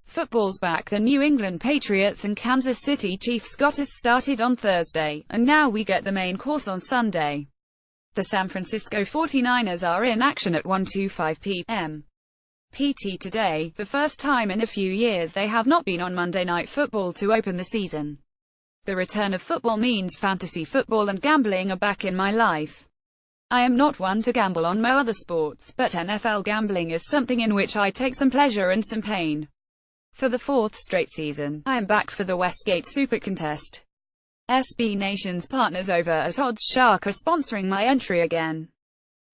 Football's back. The New England Patriots and Kansas City Chiefs got us started on Thursday, and now we get the main course on Sunday. The San Francisco 49ers are in action at 1:25 p.m. PT today, the first time in a few years they have not been on Monday Night Football to open the season. The return of football means fantasy football and gambling are back in my life. I am not one to gamble on my other sports, but NFL gambling is something in which I take some pleasure and some pain. For the fourth straight season, I am back for the Westgate Super Contest. SB Nation's partners over at OddsShark are sponsoring my entry again.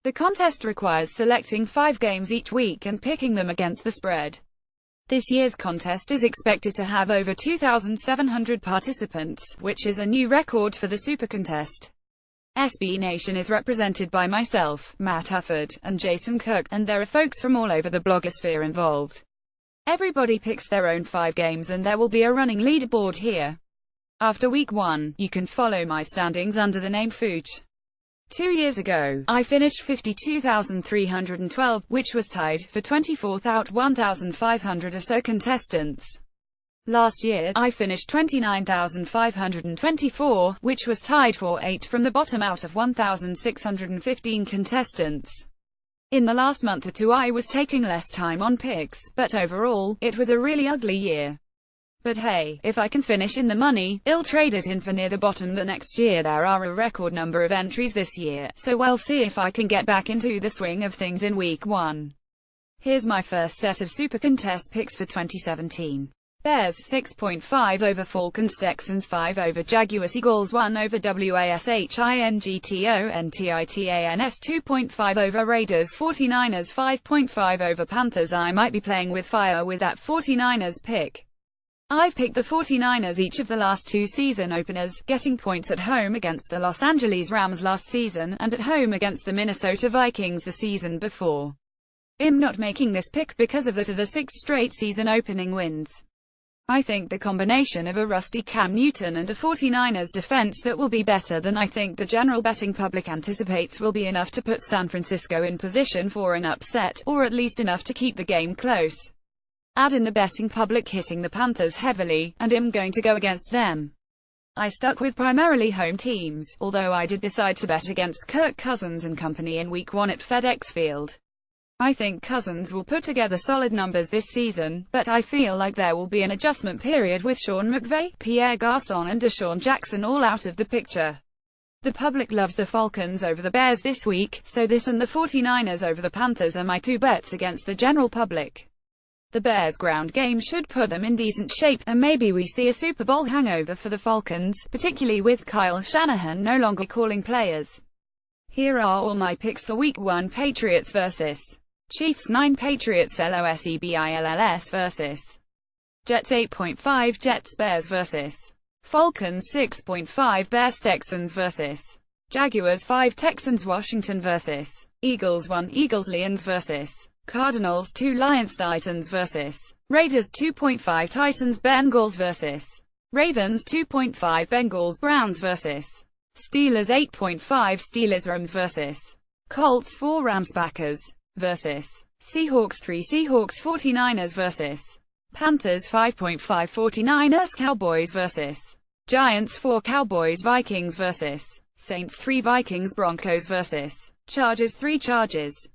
The contest requires selecting 5 games each week and picking them against the spread. This year's contest is expected to have over 2,700 participants, which is a new record for the Super Contest. SB Nation is represented by myself, Matt Hufford, and Jason Cook, and there are folks from all over the blogosphere involved. Everybody picks their own 5 games and there will be a running leaderboard here. After week 1, you can follow my standings under the name Fooch. 2 years ago, I finished 52,312, which was tied for 24th out 1,500 or so contestants. Last year, I finished 29,524, which was tied for 8th from the bottom out of 1,615 contestants. In the last month or two I was taking less time on picks, but overall, it was a really ugly year. But hey, if I can finish in the money, I'll trade it in for near the bottom the next year. There are a record number of entries this year, so we'll see if I can get back into the swing of things in week 1. Here's my first set of Super Contest picks for 2017. Bears 6.5 over Falcons, Texans 5 over Jaguars, Eagles 1 over Washingtons 2.5 over Raiders, 49ers 5.5 over Panthers. I might be playing with fire with that 49ers pick. I've picked the 49ers each of the last 2 season openers, getting points at home against the Los Angeles Rams last season, and at home against the Minnesota Vikings the season before. I'm not making this pick because of the 6 straight season opening wins. I think the combination of a rusty Cam Newton and a 49ers defense that will be better than I think the general betting public anticipates will be enough to put San Francisco in position for an upset, or at least enough to keep the game close. Add in the betting public hitting the Panthers heavily, and I'm going to go against them. I stuck with primarily home teams, although I did decide to bet against Kirk Cousins and company in week 1 at FedEx Field. I think Cousins will put together solid numbers this season, but I feel like there will be an adjustment period with Sean McVay, Pierre Garçon and Deshaun Jackson all out of the picture. The public loves the Falcons over the Bears this week, so this and the 49ers over the Panthers are my 2 bets against the general public. The Bears' ground game should put them in decent shape, and maybe we see a Super Bowl hangover for the Falcons, particularly with Kyle Shanahan no longer calling players. Here are all my picks for week 1. Patriots vs. Chiefs 9, Patriots LOSEBILLS vs. Jets 8.5, Jets Bears vs. Falcons 6.5, Bears Texans vs. Jaguars 5, Texans Washington vs. Eagles 1, Eagles Lions vs. Cardinals 2, Lions Titans vs. Raiders 2.5, Titans Bengals vs. Ravens 2.5, Bengals Browns vs. Steelers 8.5, Steelers Rams vs. Colts 4, Rams Packers vs. Seahawks 3, Seahawks 49ers vs. Panthers 5.5, 49ers Cowboys vs. Giants 4, Cowboys Vikings vs. Saints 3, Vikings Broncos vs. Chargers 3, Chargers